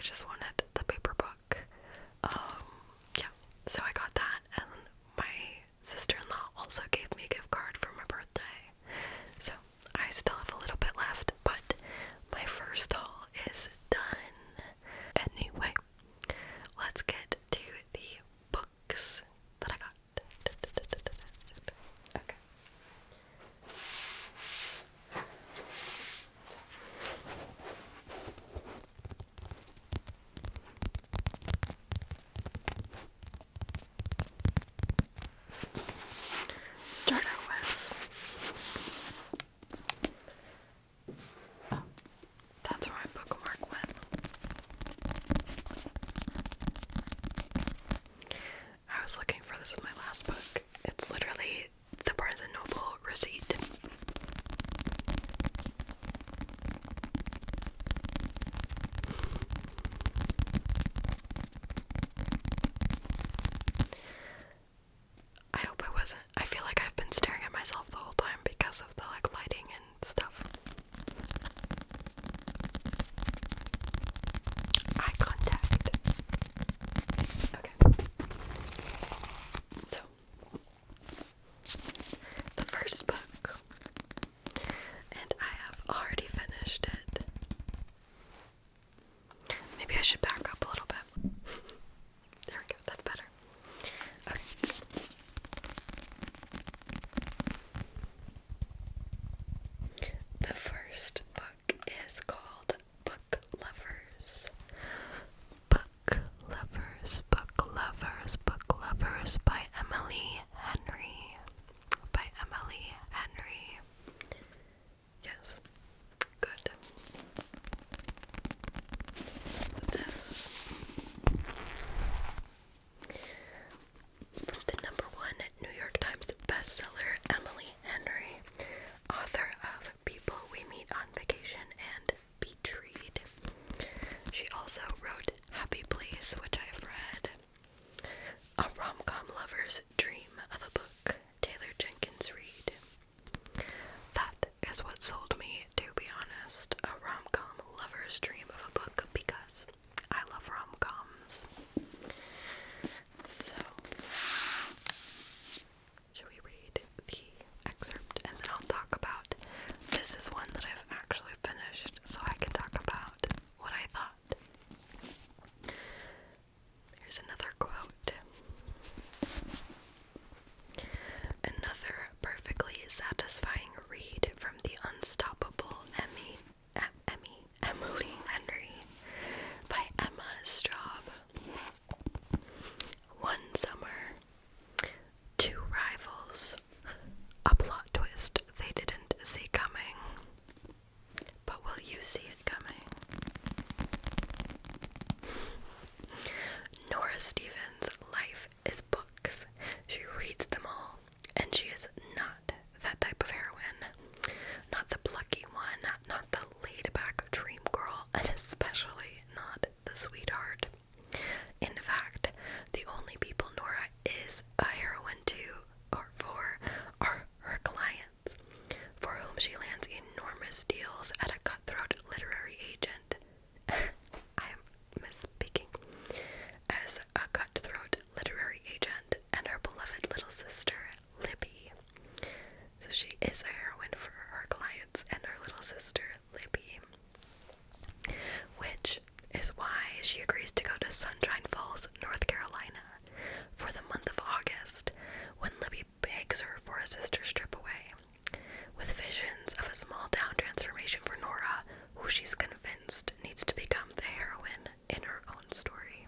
just wanted the paper book. Yeah, so I got that, and my sister-in-law also gave me a gift card for my birthday. So I still have a little bit left, but my first haul is done. Anyway, let's get to the books that I got. Okay. Start out with, oh, that's where my bookmark went. I was looking for this in my last book. It's literally the Barnes & Noble receipt. I hope I wasn't. I feel like I've been staring at myself the whole time because of the lighting and stuff. Eye contact. Okay. So, the first book, and I have already finished it. Maybe I should back up a little bit. There we go, that's better. Okay. The first book is called Book Lovers. Book Lovers, Book Lovers, Book Lovers by Emily Henry. By Emily Henry. Yes. Good. So this, from the #1 New York Times bestseller, Emily Henry, author of People We Meet on Vacation and Beach Read. She also wrote Happy Place, which I've read. A rom-com lover's dream of a book, Taylor Jenkins Reid. That is what sold me, to be honest. A rom-com lover's dream of a book, because I love rom-coms. So, should we read the excerpt, and then I'll talk about, this is one that I've actually finished, so I can talk about what I thought. Here's another quote. Another perfectly satisfying read from the unstoppable Emily Henry by Emma Straub. One summer, two rivals, a plot twist they didn't see coming. But will you see it coming? Nora Stevens' life is books. She reads them all, and she is not that type of heroine. Not the plucky one, not the laid-back dream girl, and especially not the sweetheart. In fact, the only people Nora is a heroine to, or for, are her clients, for whom she lands enormous deals at a cutthroat literary agent. I am misspeaking. As a cutthroat literary agent and her beloved little sister, Libby. So she is a heroine for her clients and her little sister, Libby. Which is why she agrees to go to Sunshine Falls, North Carolina for the month of August, when Libby begs her for a sister's trip away, with visions of a small town transformation for Nora, who she's convinced needs to become the heroine in her own story.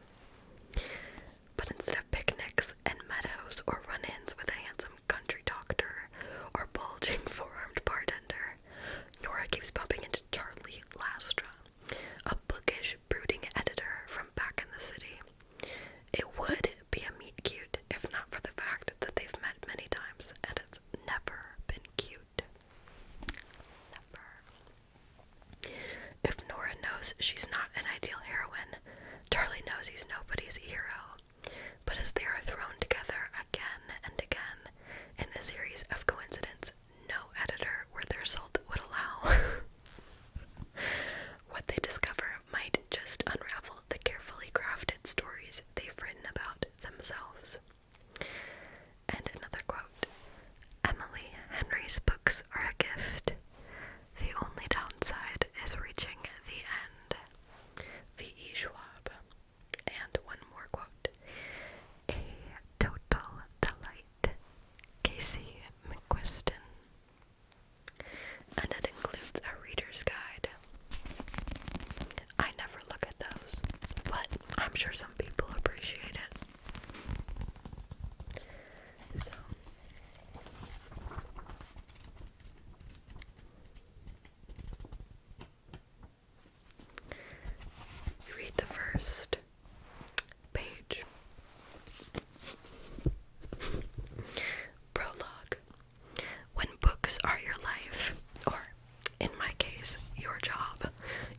But instead of picnics and meadows or run-ins with a handsome country doctor or bulging four-armed bartender, Nora keeps bumping into Charlie Lastra, a bookish, brooding editor from back in the city. It would be a meet cute if not for the fact that they've met many times and it's never been cute. Never. If Nora knows she's not an ideal heroine, Charlie knows he's nobody's hero. But as they are thrown together again and again in a series of coincidences no editor worth their salt would allow, what they discover might just unravel the sure some people appreciate it. So, you read the first page. Prologue. When books are your life, or in my case, your job,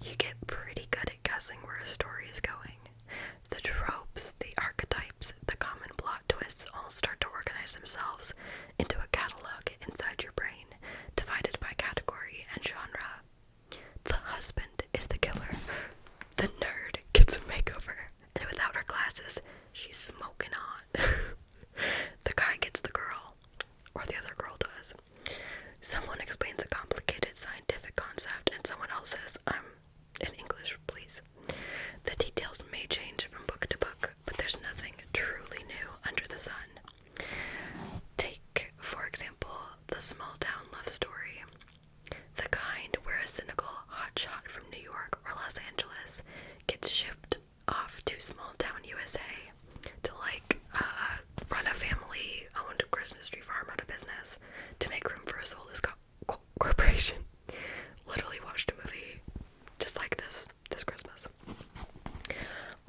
you get pretty good at guessing where a story is going. The tropes, the archetypes, the common plot twists all start to organize themselves into a catalog inside your brain, divided by category and genre. The husband is the killer. The nerd gets a makeover, and without her glasses, she's smoking hot. The guy gets the girl, or the other girl does. Someone explains a complicated scientific concept, and someone else says, in English, please. The details may change from book to book, but there's nothing truly new under the sun. Take, for example, the small town love story. The kind where a cynical hotshot from New York or Los Angeles gets shipped off to small town USA to run a family-owned Christmas tree farm out of business to make room for a soulless corporation. Literally watched a movie just like this Christmas.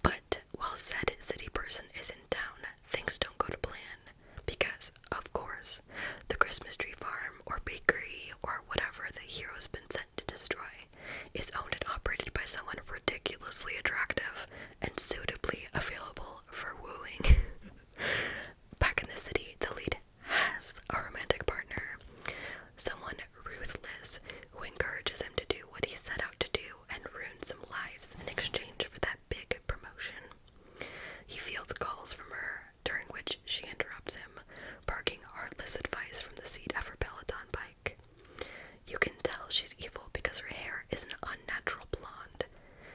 But while said city person is in town, things don't go to plan because, of course, the Christmas tree farm or bakery or whatever the hero's been sent to destroy is owned and operated by someone ridiculously attractive and suitably available for wooing. Back in the city, the lead has a romantic partner, someone ruthless who encourages him to do what he set out to do and ruins some lives in exchange for that big promotion. He fields calls from her, during which she interrupts him, barking heartless advice from the seat of her Peloton bike. You can tell she's evil because her hair is an unnatural blonde,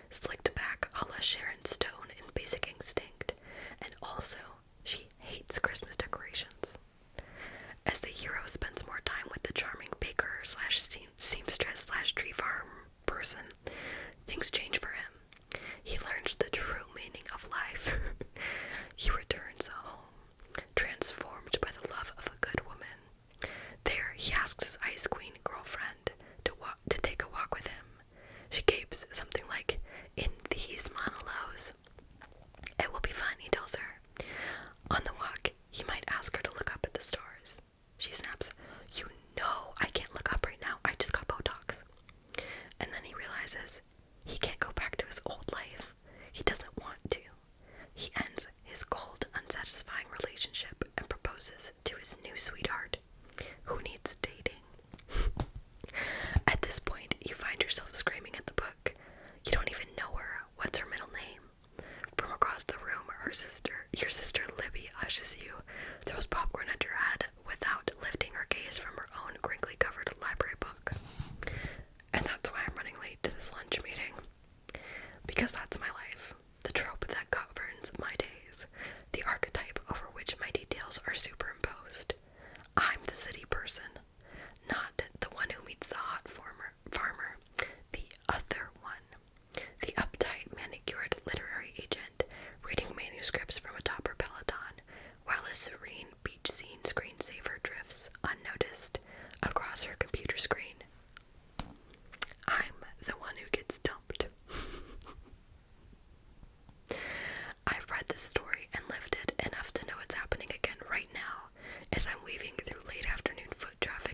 slicked back a la Sharon Stone in Basic Instinct, and also she hates Christmas decorations. As the hero spends more time with the charming baker slash seamstress slash tree farm person, things change for him. He learns the true meaning of life. He returns home, transformed by the love of a good woman. There, he asks his ice queen girlfriend to take a walk with him. She gapes something like, "In these monologues." "It will be fun," he tells her. On the walk, he might ask her to look up at the stars. She snaps, "You know I can't look up right now. I just got Botox." And then he realizes he can't go back to his old life. He doesn't want to. He ends his cold, unsatisfying relationship and proposes to his new sweetheart, who needs dating. At this point, you find yourself screaming at the book. You don't even know her. What's her middle name? From across the room, your sister Libby hushes you, throws popcorn at your head without lifting her gaze from her own crinkly covered library book. And that's why I'm running late to this lunch meeting. Because that's my life. The trope that governs my days. The archetype over which my details are superimposed. I'm the city person. Not the one who meets the hot farmer. The other one. The uptight, manicured literary agent reading manuscripts from atop her Peloton while a serene beach scene screensaver drifts unnoticed across her computer screen. I'm the one who gets dumped. I've read this story and lived it enough to know it's happening again right now as I'm weaving through late afternoon foot traffic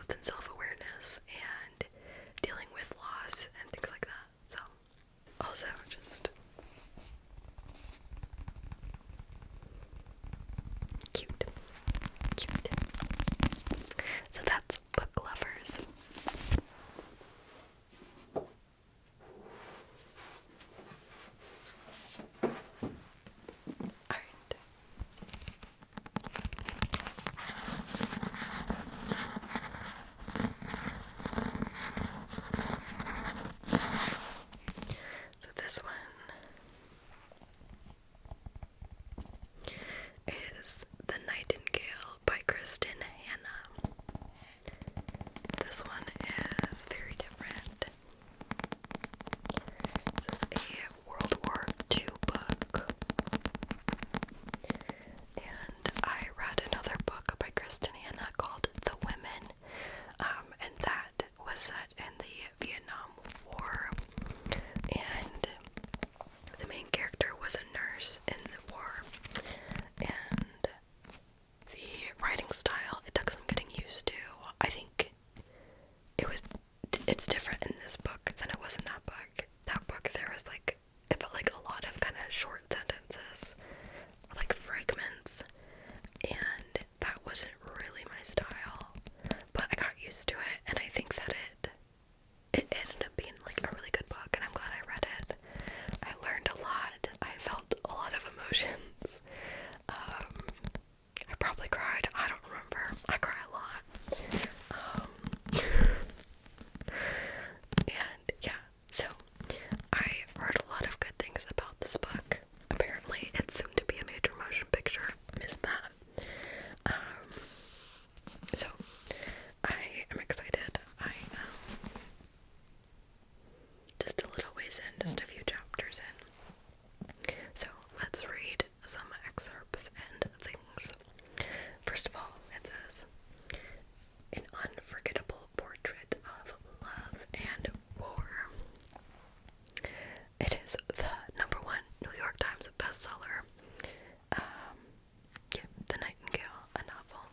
involved in self-awareness and dealing with loss and things like that. So, also just cute. So that's Book Lovers. Alright. So this one is The Nightingale by Kristin. This one is very different. This is a World War II book. And I read another book by Kristin called The Women, and that was set in the Vietnam War. And the main character was a nurse in the war. And the writing style, it took some getting used to. I think it's different in this book than it was in that book. That book, there was like, it felt like a lot of kind of short sentences, or like fragments, and that wasn't really my style, but I got used to it, and I think that it ended up being like a really good book, and I'm glad I read it. I learned a lot. I felt a lot of emotions. I probably cried. I don't remember. I cry a lot. And yeah, so I heard a lot of good things about this book. Apparently, it's soon to be a major motion picture. Missed that. So I am excited. I just a little ways in, just a few chapters in. So let's read some excerpts and things. First of all, it says, an unforgettable portrait of love and war. It is the #1 New York Times bestseller. The Nightingale, a novel.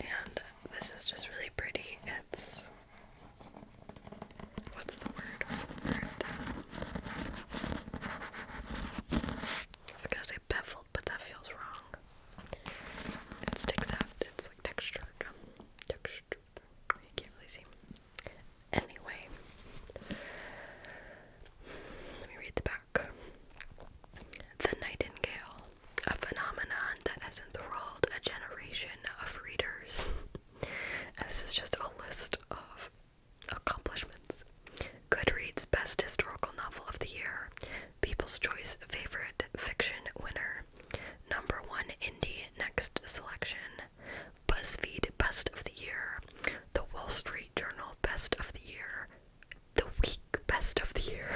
And this is just really pretty. It's, what's the word for it? I was gonna say beveled, but that feels wrong. It sticks out. It's like textured. You can't really see. Anyway, let me read the back. The Nightingale, a phenomenon that has enthralled a generation of readers. And this is just a list of accomplishments. Goodreads Best Historical Novel of the Year, People's Choice Favorite Fiction Winner, #1 Indie Next Selection, BuzzFeed Best of the Year, The Wall Street Journal Best of the Year, The Week Best of the Year.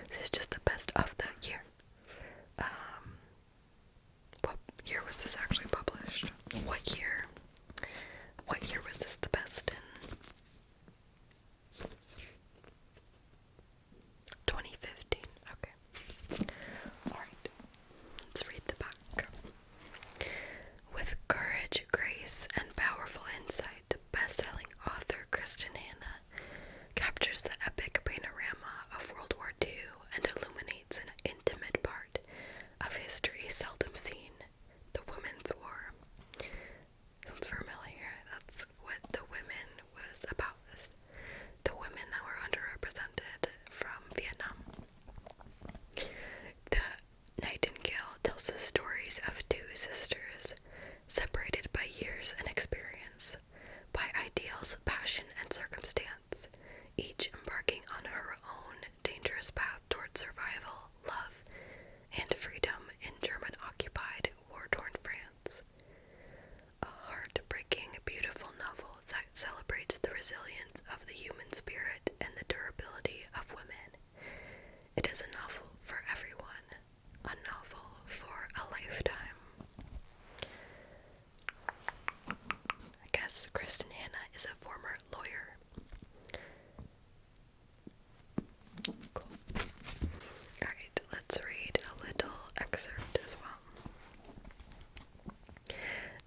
This is just the best of the year. What year was this actually published? What year? What year was this the best in? 2015. Okay. Alright. Let's read the back. With courage, grace, and powerful insight, best-selling author Kristin captures the epic panorama of World War II and illuminates an intimate part of history seldom seen, the Women's War. Sounds familiar. That's what The Women was about. The women that were underrepresented from Vietnam. The Nightingale tells the stories of two sisters, separated by years and experience, by ideals, passion, and circumstance, each embarking on her own dangerous path toward survival, love, and freedom in German-occupied, war-torn France. A heartbreaking, beautiful novel that celebrates the resilience of the human spirit and the durability of women. It is a novel for everyone, a novel for a lifetime. I guess Kristin is a former lawyer. Cool. Alright, let's read a little excerpt as well.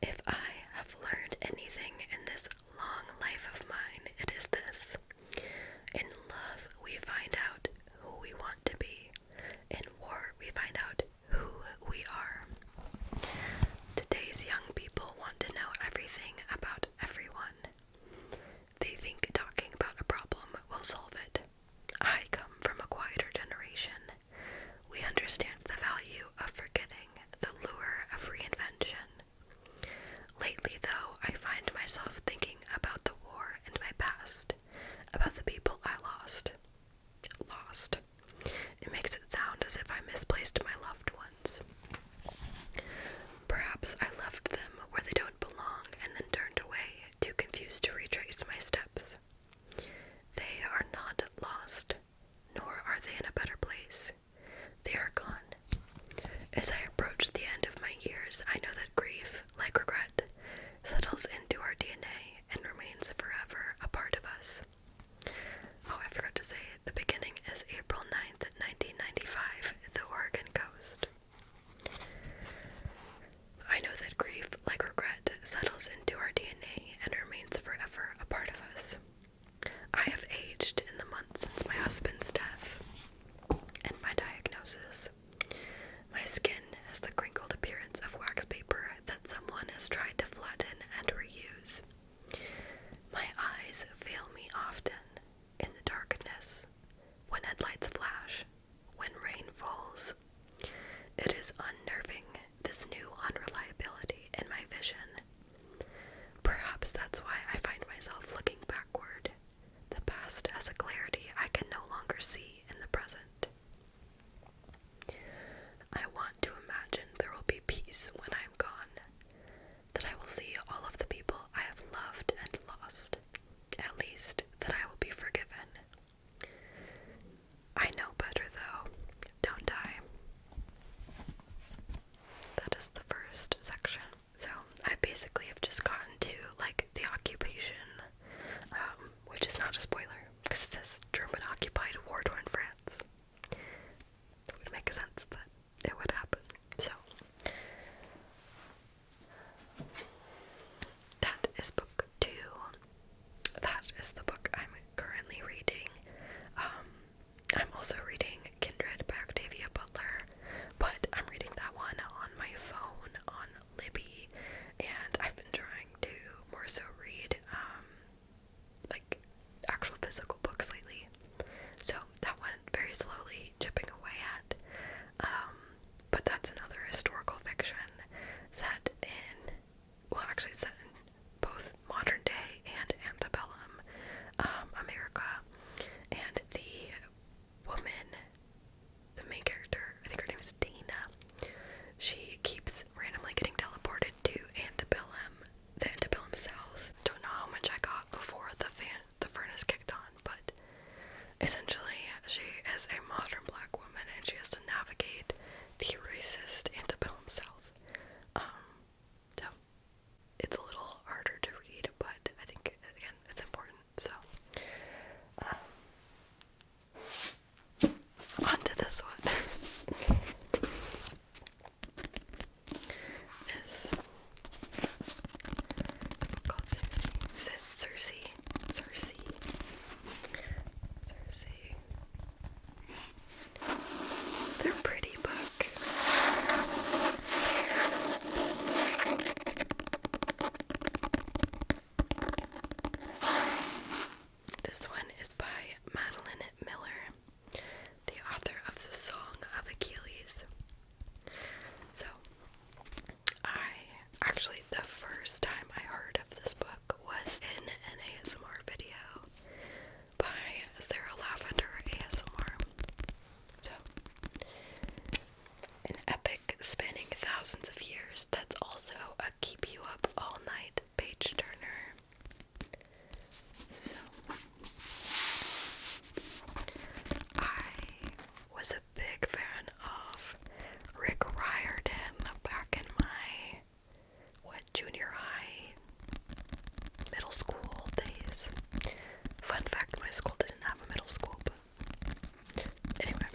If I have learned anything in this long It is unnerving, this new unreliability in my vision. Perhaps that's why I find myself looking backward. The past has a clarity I can no longer see in the present. I want to imagine there will be peace when I am gone, that I will see all of the people I have loved and lost, at least that I will be forgiven. I know better though, don't I? That is the first section. So I basically have just gotten to like the occupation, which is not a spoiler because it says German occupied war-torn France. It would make sense that it would happen. So that is book 2. That is the book I'm currently reading. I'm also reading Kindred by Octavia Butler, but I'm reading that one on my phone on Libby, and I've been trying to more so read like actual physical books lately. So that one very slowly chipping away at. But that's another historical fiction set in, well, actually it's set in both modern day and antebellum America. And the woman, the main character, I think her name is Dana, she keeps randomly getting teleported to antebellum, the antebellum South. Don't know how much I got before the furnace kicked on, but essentially she is a modern black woman and she has to navigate the racist antebellum South. So it's a little harder to read, but I think again it's important. So on to this one. Is called Circe. Is it Circe? Circe. Circe. They're a pretty book. This one is by Madeline Miller, the author of the Song of Achilles. So, actually the first time I heard of this book was in an ASMR video by Sarah Lavender ASMR. So, an epic spanning thousands of years that's also a keep you up all night page turner. So, I was a big fan of Rick Riordan back in my, junior high, middle school days. Fun fact, my school didn't have a middle school, but anyway.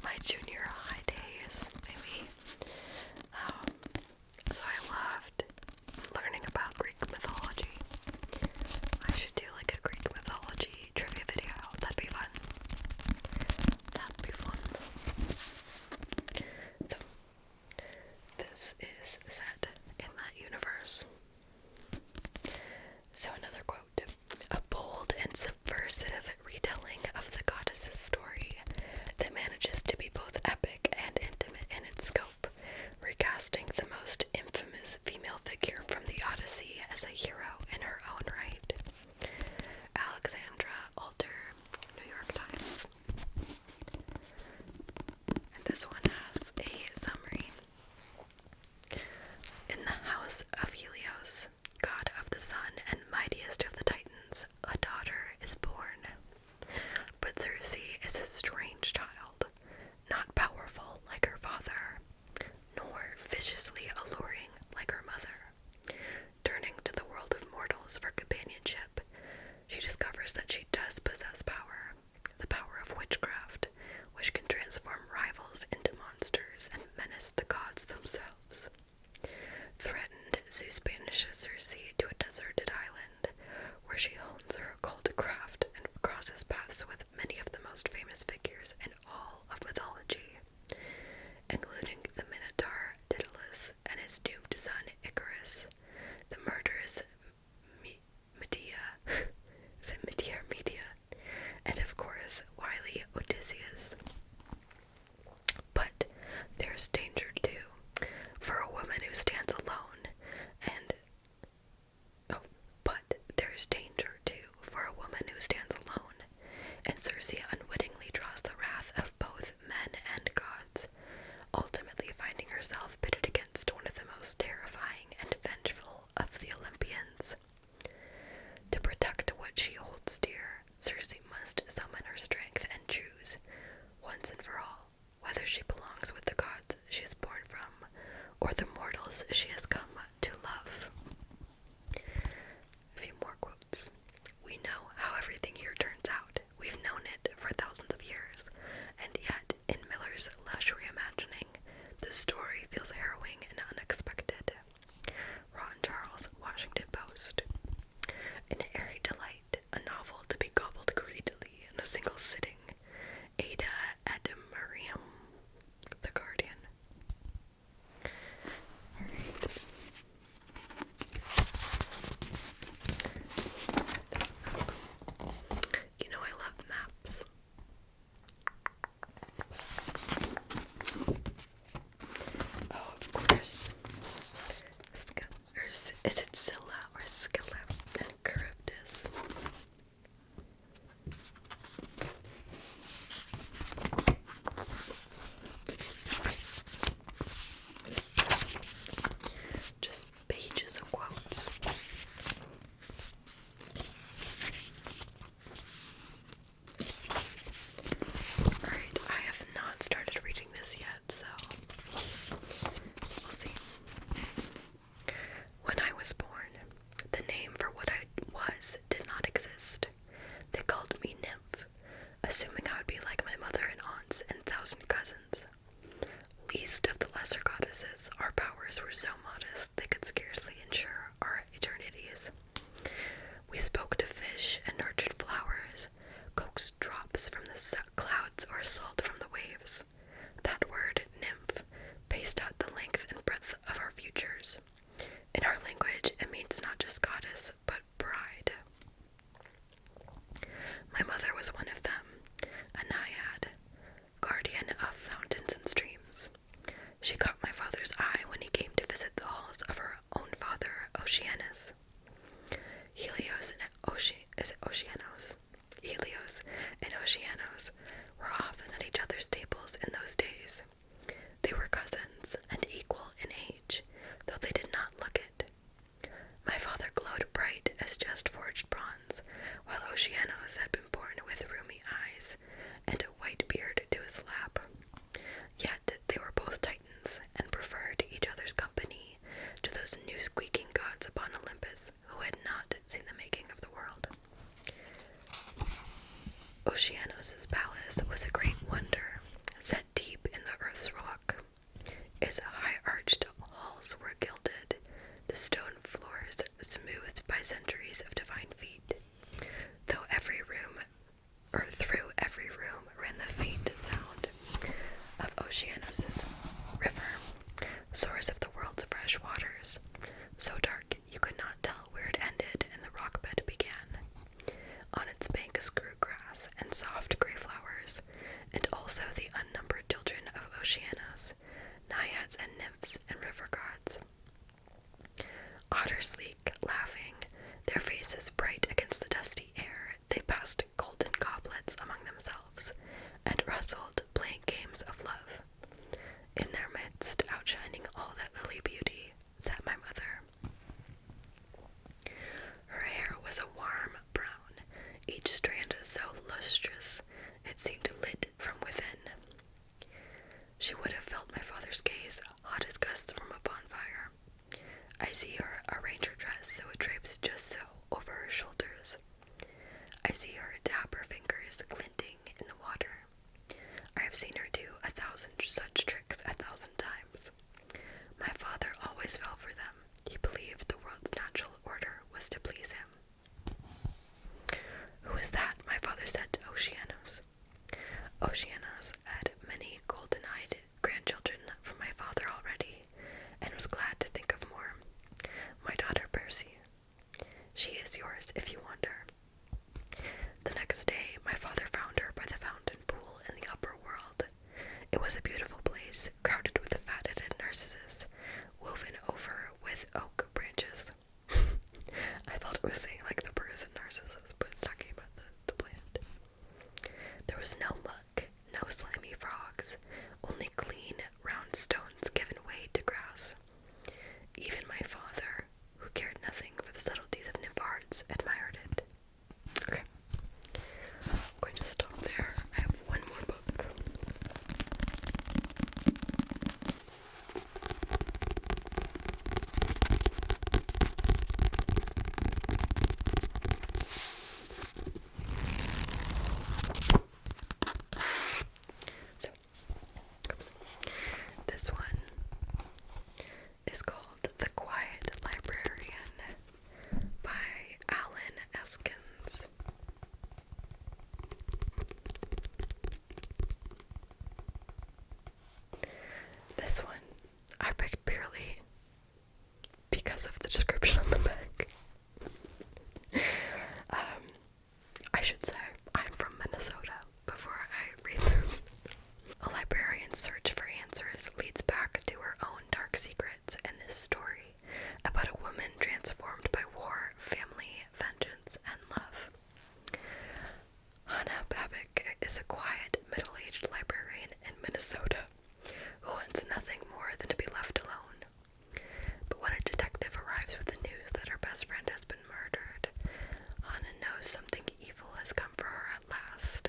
My junior high days, maybe. So I loved learning about Greek mythology. I should do like a Greek mythology trivia video. That'd be fun. That'd be fun. So, this is set in that universe. So another quote. A bold and subversive retelling of the goddess's story that manages to be both epic and intimate in its scope, recasting the most infamous female figure from the Odyssey as a hero in her own right. Alexandra Alter, New York Times. And this one has a summary. In the house of Helios, god of the sun and mightiest of the Titans, a daughter is born. But Circe is a strange child, not powerful like her father, nor viciously alluring like her mother. Turning to the world of mortals for companionship, she discovers that she does possess power, the power of witchcraft, which can transform rivals into monsters and menace the gods themselves. Threatened, Zeus banishes Circe to a deserted island, where she hones her occult craft and crosses paths with many of the most famous figures in all of mythology, including the Minotaur Daedalus and his doomed son Icarus, the murderous Medea, is it Medea, and of course wily Odysseus. was just forged bronze, while Oceanos had been born with rheumy eyes and a white beard to his lap. Yet they were both titans and preferred each other's company to those new squeaking gods upon Olympus who had not seen the making of the world. Oceanos' palace was a great wonder, set deep in the earth's rock. Its high-arched halls were gilded, the stone floors smoothed by centuries of divine feet, though through every room ran the faint sound of Oceanos' river, source of the world's fresh waters, so dark you could not tell where it ended and the rock bed began. On its banks grew grass and soft gray flowers, and also the unnumbered children of Oceanos, naiads and nymphs and river gods. Otter sleek, laughing, their faces bright against the dusty air, they passed golden goblets among themselves, and wrestled, playing games of love. In their midst, outshining all that lily beauty, sat my mother. Her hair was a warm brown, each strand so lustrous it seemed lit from within. She would have felt my father's gaze, hot as gusts from a bonfire. I see her arrange her dress so it drapes just so over her shoulders. I see her tap her fingers glinting in the water. I have seen her do 1,000 such tricks 1,000 times. My father always fell for them. He believed the world's natural order was to please him. "Who is that?" my father said to Oceanos. Oceanos had many golden-eyed grandchildren from my father already, and was glad to think of more. "My daughter Percy. She is yours if you want her." The next day, my father found her by the fountain pool in the upper world. It was a beautiful place, crowded with fatted narcissus, woven over with oak branches. I thought it was saying like the person narcissus, but it's talking about the plant. There was no muck, no slimy frogs, only clean, round stones given way to grass. Even my father, who cared nothing for the subtleties of nymph arts, admired it. Okay, I'm going to stop there. I have one more book. This one is called The Quiet Librarian by Allen Eskens. This one I picked purely because of the description on the back. I should say I'm from Minnesota before I read this. A librarian's search for answers leads back to her own dark secrets in this story about a woman transformed by war, family, vengeance, and love. Hannah Babbitt is a quiet, middle-aged librarian in Minnesota who wants nothing more than to be left alone. But when a detective arrives with the news that her best friend has been murdered, Hannah knows something evil has come for her at last.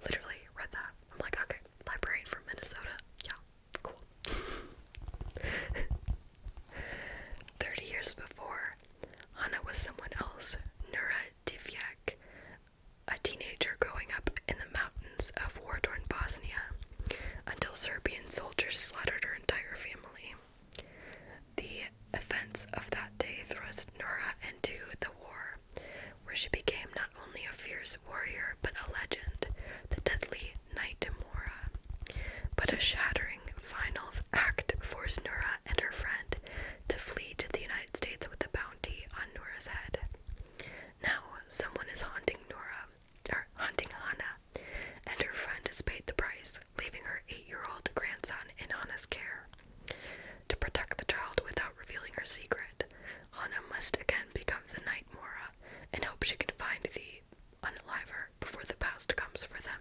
Literally read that. I'm like, okay, librarian from Minnesota. Yeah, cool. 30 years before, Hannah was someone else, Nura Divjak, a teenager growing up in the mountains of war-torn Bosnia, until Serbian soldiers slaughtered her entire family. The events of that day thrust Nura into the war, where she became not only a fierce warrior, but a legend, the deadly Night Mora. But a shattering final act forced Nura and her friend to flee to the United States with a bounty on Nura's head. Now, someone is haunting Hannah, and her friend has paid the price, leaving her 8-year-old grandson in Hannah's care. To protect the child without revealing her secret, Hannah must again become the Night Mora and hope she can find the unaliver before the past comes for them